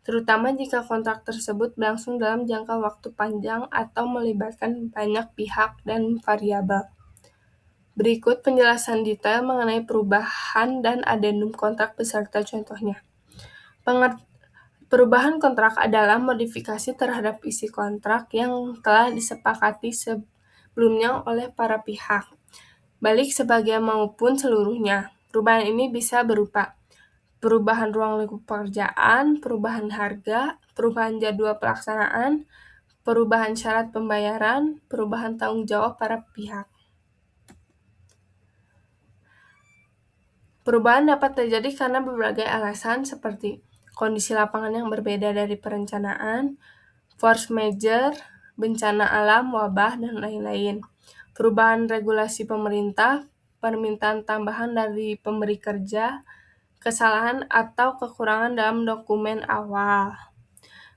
terutama jika kontrak tersebut berlangsung dalam jangka waktu panjang atau melibatkan banyak pihak dan variabel. Berikut penjelasan detail mengenai perubahan dan adendum kontrak beserta contohnya. Perubahan kontrak adalah modifikasi terhadap isi kontrak yang telah disepakati sebelumnya oleh para pihak, baik sebagian maupun seluruhnya. Perubahan ini bisa berupa perubahan ruang lingkup pekerjaan, perubahan harga, perubahan jadwal pelaksanaan, perubahan syarat pembayaran, perubahan tanggung jawab para pihak. Perubahan dapat terjadi karena berbagai alasan seperti kondisi lapangan yang berbeda dari perencanaan, force majeure, bencana alam, wabah, dan lain-lain. Perubahan regulasi pemerintah, permintaan tambahan dari pemberi kerja, kesalahan atau kekurangan dalam dokumen awal.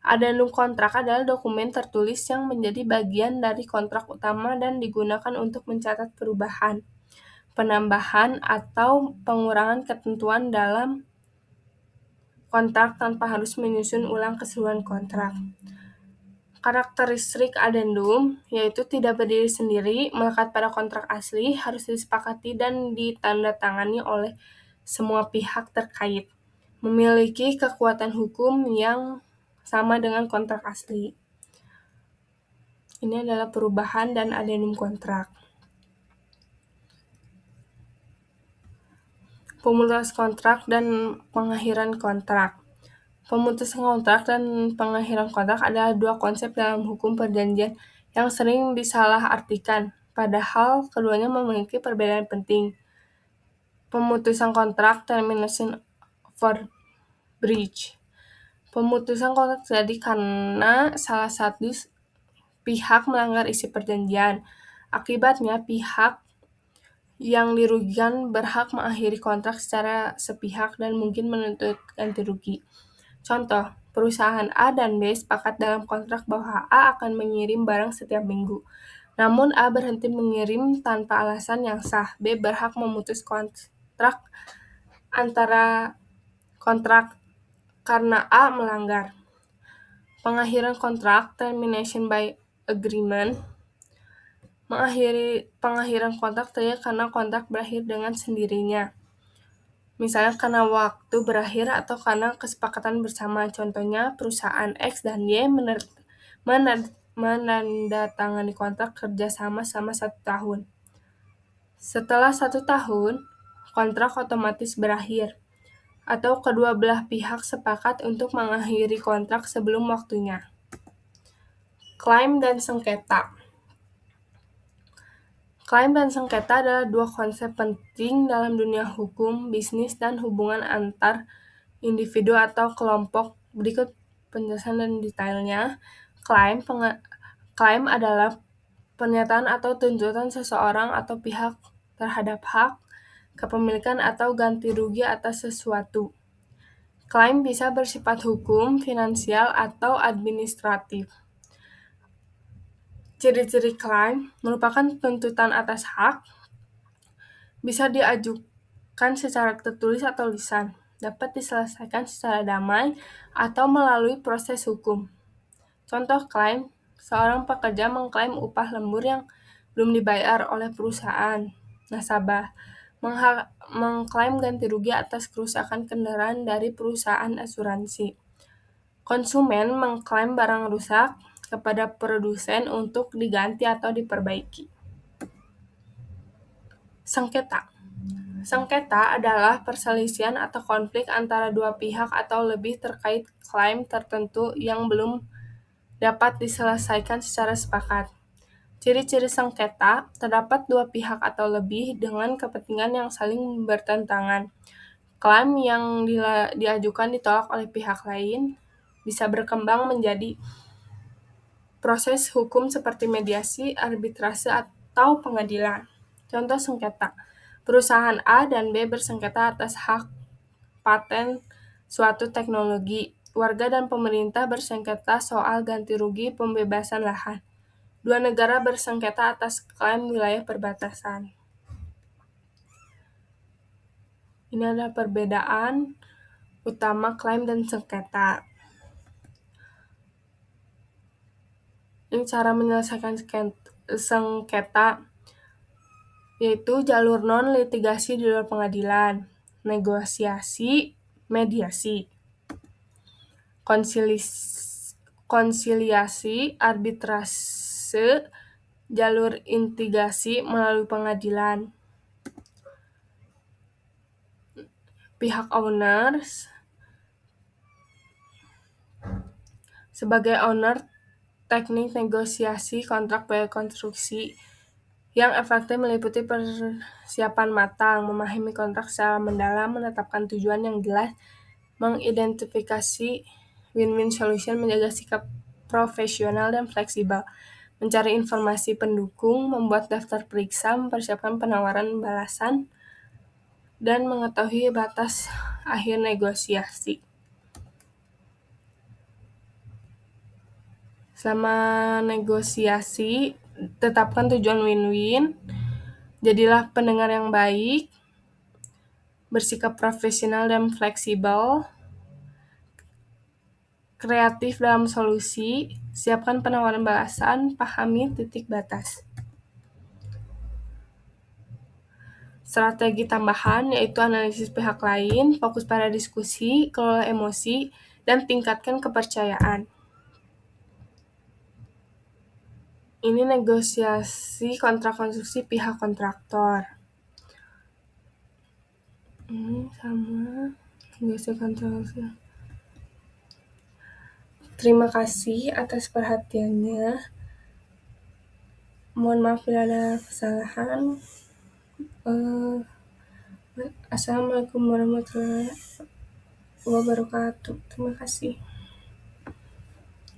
Adendum kontrak adalah dokumen tertulis yang menjadi bagian dari kontrak utama dan digunakan untuk mencatat perubahan, penambahan, atau pengurangan ketentuan dalam kontrak tanpa harus menyusun ulang keseluruhan kontrak. Karakteristik adendum, yaitu tidak berdiri sendiri, melekat pada kontrak asli, harus disepakati dan ditandatangani oleh semua pihak terkait, memiliki kekuatan hukum yang sama dengan kontrak asli. Ini adalah perubahan dan adendum kontrak. Pemutusan kontrak dan pengakhiran kontrak. Pemutusan kontrak dan pengakhiran kontrak adalah dua konsep dalam hukum perjanjian yang sering disalahartikan, padahal keduanya memiliki perbedaan penting. Pemutusan kontrak, termination for breach. Pemutusan kontrak terjadi karena salah satu pihak melanggar isi perjanjian. Akibatnya, pihak yang dirugikan berhak mengakhiri kontrak secara sepihak dan mungkin menuntut ganti rugi. Contoh, Perusahaan A dan B sepakat dalam kontrak bahwa A akan mengirim barang setiap minggu. Namun A berhenti mengirim tanpa alasan yang sah. B berhak memutus kontrak karena A melanggar. Pengakhiran kontrak (termination by agreement). Pengakhiran kontrak terjadi karena kontrak berakhir dengan sendirinya. Misalnya karena waktu berakhir atau karena kesepakatan bersama. Contohnya, perusahaan X dan Y menandatangani kontrak kerja sama selama 1 tahun. Setelah 1 tahun, kontrak otomatis berakhir, atau kedua belah pihak sepakat untuk mengakhiri kontrak sebelum waktunya. Klaim dan sengketa. Klaim dan sengketa adalah dua konsep penting dalam dunia hukum, bisnis, dan hubungan antar individu atau kelompok. Berikut penjelasan dan detailnya. Klaim adalah pernyataan atau tuntutan seseorang atau pihak terhadap hak, kepemilikan, atau ganti rugi atas sesuatu. Klaim bisa bersifat hukum, finansial, atau administratif. Ciri-ciri klaim merupakan tuntutan atas hak, bisa diajukan secara tertulis atau lisan, dapat diselesaikan secara damai atau melalui proses hukum. Contoh klaim, seorang pekerja mengklaim upah lembur yang belum dibayar oleh perusahaan. Nasabah mengklaim ganti rugi atas kerusakan kendaraan dari perusahaan asuransi. Konsumen mengklaim barang rusak kepada produsen untuk diganti atau diperbaiki. Sengketa. Sengketa adalah perselisihan atau konflik antara dua pihak atau lebih terkait klaim tertentu yang belum dapat diselesaikan secara sepakat. Ciri-ciri sengketa, terdapat dua pihak atau lebih dengan kepentingan yang saling bertentangan. Klaim yang diajukan ditolak oleh pihak lain, bisa berkembang menjadi proses hukum seperti mediasi, arbitrase, atau pengadilan. Contoh sengketa, perusahaan A dan B bersengketa atas hak paten suatu teknologi. Warga dan pemerintah bersengketa soal ganti rugi pembebasan lahan. Dua negara bersengketa atas klaim wilayah perbatasan. Ini adalah perbedaan utama klaim dan sengketa. Ini cara menyelesaikan sengketa, yaitu jalur non-litigasi di luar pengadilan, negosiasi, mediasi, konsiliasi, arbitrase, jalur litigasi melalui pengadilan. Pihak owners, sebagai owner, teknik negosiasi kontrak proyek konstruksi yang efektif meliputi persiapan matang, memahami kontrak secara mendalam, menetapkan tujuan yang jelas, mengidentifikasi win-win solution, menjaga sikap profesional dan fleksibel, mencari informasi pendukung, membuat daftar periksa, mempersiapkan penawaran balasan, dan mengetahui batas akhir negosiasi. Selama negosiasi, tetapkan tujuan win-win, jadilah pendengar yang baik, bersikap profesional dan fleksibel, kreatif dalam solusi, siapkan penawaran balasan, pahami titik batas. Strategi tambahan yaitu analisis pihak lain, fokus pada diskusi, kelola emosi, dan tingkatkan kepercayaan. Ini negosiasi kontrak konstruksi pihak kontraktor. Ini sama negosiasi kontrak. Terima kasih atas perhatiannya. Mohon maaf bila ada kesalahan. Assalamualaikum warahmatullahi wabarakatuh. Terima kasih.